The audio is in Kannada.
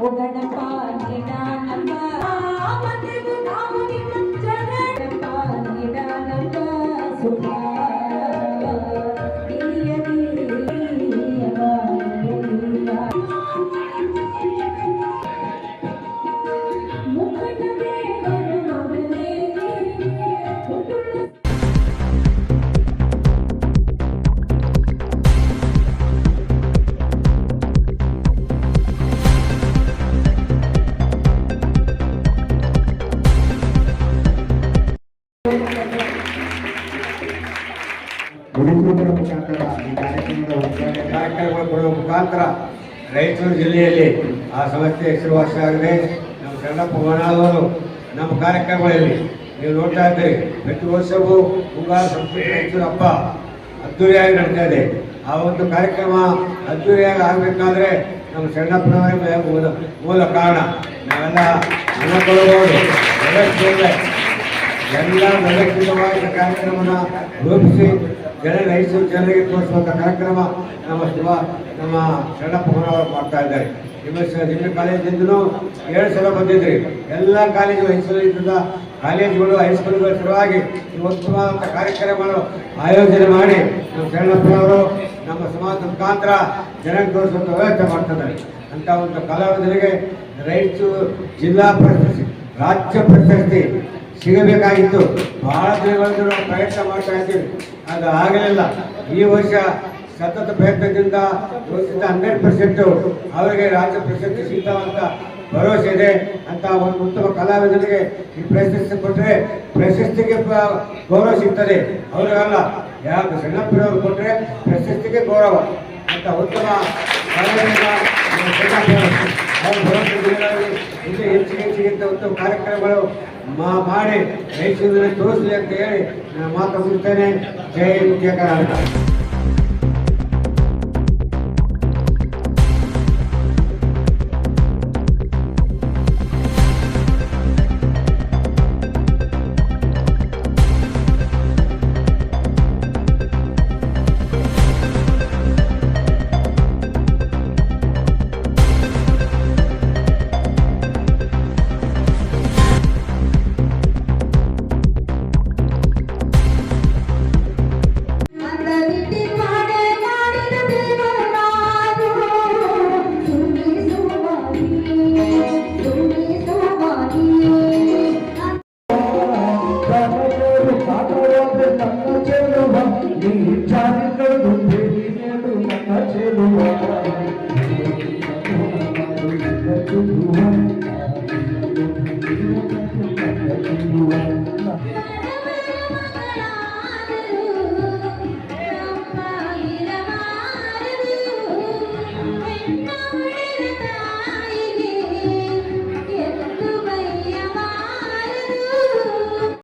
ಗಣಪ ನಿಧಾನಪ್ಪ ಮನೆಗೂ ನಾವು ನಿಮ್ಮ ಗಣಪ ನಿಧಾನಪ್ಪ ಸುಖ ಮುಖಾಂತರ ಈ ಕಾರ್ಯಕ್ರಮಗಳು ಕೊಡುವ ಮುಖಾಂತರ ರಾಯಚೂರು ಜಿಲ್ಲೆಯಲ್ಲಿ ಆ ಸಂಸ್ಥೆ ಹೆಸರುವಾಸಿಯಾಗಿದೆ. ನಮ್ಮ ಶರಣಪ್ಪ ವನಾಳವರು ನಮ್ಮ ಕಾರ್ಯಕ್ರಮಗಳಲ್ಲಿ ನೀವು ನೋಡ್ತಾ ಇದ್ದೀರಿ. ಪ್ರತಿ ವರ್ಷವೂ ಮುಂಗಾರು ಸಂಸ್ಕೃತಿ ರಾಯಚೂರು ಹಬ್ಬ ಅದ್ದೂರಿಯಾಗಿ ನಡೀತಾ ಇದೆ. ಆ ಒಂದು ಕಾರ್ಯಕ್ರಮ ಅದ್ದೂರಿಯಾಗಿ ಆಗಬೇಕಾದ್ರೆ ನಮ್ಮ ಶರಣಪ್ಪನವರೇ ಮೂಲ ಕಾರಣ. ನಾವೆಲ್ಲ ಮನಕೊಳ್ಳಬಹುದು ಎಲ್ಲ ವ್ಯವಸ್ಥಿತವಾಗಿ ಕಾರ್ಯಕ್ರಮನ ರೂಪಿಸಿ ರಾಯಚೂರು ಜನರಿಗೆ ತೋರಿಸುವಂಥ ಕಾರ್ಯಕ್ರಮ ನಮ್ಮ ಶರಣಪ್ಪನವರು ಮಾಡ್ತಾ ಇದ್ದಾರೆ. ನಿಮ್ಮ ಕಾಲೇಜಿಂದಲೂ 7 ಸಲ ಬಂದಿದ್ರಿ. ಎಲ್ಲ ಕಾಲೇಜು ಹೈಸ್ಕೂಲಿಂದ ಕಾಲೇಜುಗಳು ಹೈಸ್ಕೂಲ್ಗಳ ಸಲುವಾಗಿ ಉತ್ತಮವಾದ ಕಾರ್ಯಕ್ರಮಗಳು ಆಯೋಜನೆ ಮಾಡಿ ನಮ್ಮ ಶರಣಪ್ಪನವರು ನಮ್ಮ ಸಮಾಜದ ಮುಖಾಂತರ ಜನರಿಗೆ ತೋರಿಸುವಂಥ ವ್ಯವಸ್ಥೆ ಮಾಡ್ತಿದ್ದಾರೆ. ಅಂತ ಒಂದು ಕಲಾವಿದರಿಗೆ ರಾಯಚೂರು ಜಿಲ್ಲಾ ಪ್ರಶಸ್ತಿ, ರಾಜ್ಯ ಪ್ರಶಸ್ತಿ ಸಿಗಬೇಕಾಗಿತ್ತು. ಬಹಳ ದಿನಗಳಿಂದ ನಾವು ಪ್ರಯತ್ನ ಮಾಡ್ತಾ ಇದ್ದೀವಿ, ಅದು ಆಗಲಿಲ್ಲ. ಈ ವರ್ಷ ಸತತ ಪ್ರಯತ್ನದಿಂದ 100% ಅವರಿಗೆ ರಾಜ್ಯ ಪ್ರಶಸ್ತಿ ಸಿಗ್ತಾವಂತ ಭರವಸೆ ಇದೆ. ಅಂತ ಒಂದು ಉತ್ತಮ ಕಲಾವಿದರಿಗೆ ಈ ಪ್ರಶಸ್ತಿ ಕೊಟ್ಟರೆ ಪ್ರಶಸ್ತಿಗೆ ಗೌರವ ಸಿಗ್ತದೆ, ಅವ್ರಿಗಲ್ಲ. ಯಾಕೆ ಸಣ್ಣಪ್ಪನವ್ರು ಕೊಟ್ಟರೆ ಪ್ರಶಸ್ತಿಗೆ ಗೌರವ ಅಂತ ಉತ್ತಮ ಕಲಾವಿದ ಹೆಚ್ಚಿಗೆ ಉತ್ತಮ ಕಾರ್ಯಕ್ರಮಗಳು ಮಾಡಿ ರೈತರಿಗೆ ತೋರಿಸಲಿ ಅಂತ ಹೇಳಿ ನಾನು ಮಾತು ಮುಗಿಸ್ತೇನೆ. ಜೈ ಕರ್ನಾಟಕ.